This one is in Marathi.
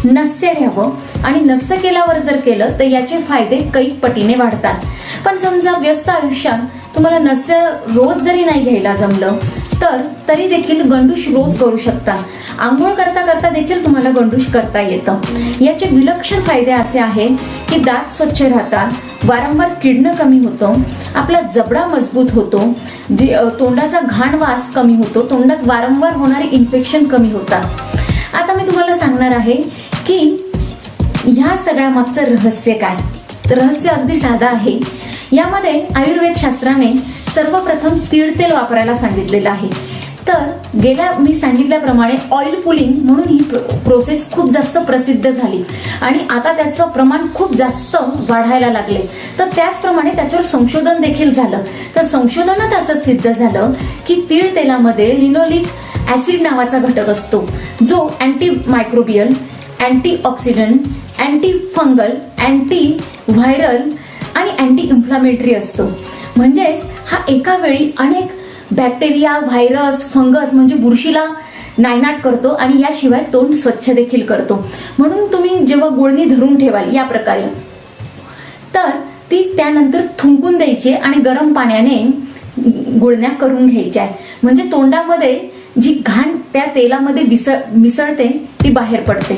नस्य घ्यावं आणि नस्य केल्यावर जर केलं तर याचे फायदे कैक पटीने वाढतात. पण समजा व्यस्त आयुष्यात तुम्हाला नस्य रोज जरी नाही घ्यायला जमलं तर तरी देखील गंडूश रोज करू शकता. आंघोळ करता करता देखील तुम्हाला गंडूश करता येतं. याचे विलक्षण फायदे असे आहेत की दात स्वच्छ राहतात, वारंवार किडणं कमी होतं, आपला जबडा मजबूत होतो, तोंडाचा घाण वास कमी होतो, तोंडात वारंवार होणारे इन्फेक्शन कमी होतात. आता मी तुम्हाला सांगणार आहे की ह्या सगळ्या मागचं रहस्य काय. तर रहस्य अगदी साधं आहे. यामध्ये आयुर्वेद शास्त्राने सर्वप्रथम तीळ तेल वापरायला सांगितलेलं आहे. तर मी सांगितल्याप्रमाणे ऑइल पुलिंग म्हणून ही प्रोसेस खूप जास्त प्रसिद्ध झाली आणि आता त्याचं प्रमाण खूप जास्त वाढायला लागले. तर त्याचप्रमाणे त्याच्यावर संशोधन देखील झालं. तर संशोधनात असं सिद्ध झालं की तीळ तेलामध्ये लिनोलिक ऍसिड नावाचा घटक असतो जो anti microbial, anti oxidant, anti fungal, anti viral आणि अँटी इन्फ्लामेटरी असतो. म्हणजेच हा एका वेळी अनेक बॅक्टेरिया, व्हायरस, फंगस म्हणजे बुरशीला नायनाट करतो आणि याशिवाय तोंड स्वच्छ देखील करतो. म्हणून तुम्ही जेव्हा गुळणी धरून ठेवाल या प्रकारे तर ती त्यानंतर थुंकून द्यायची आणि गरम पाण्याने गुळण्या करून घ्यायच्या. म्हणजे तोंडामध्ये जी घाण त्या तेलामध्ये मिसळते ती बाहेर पडते.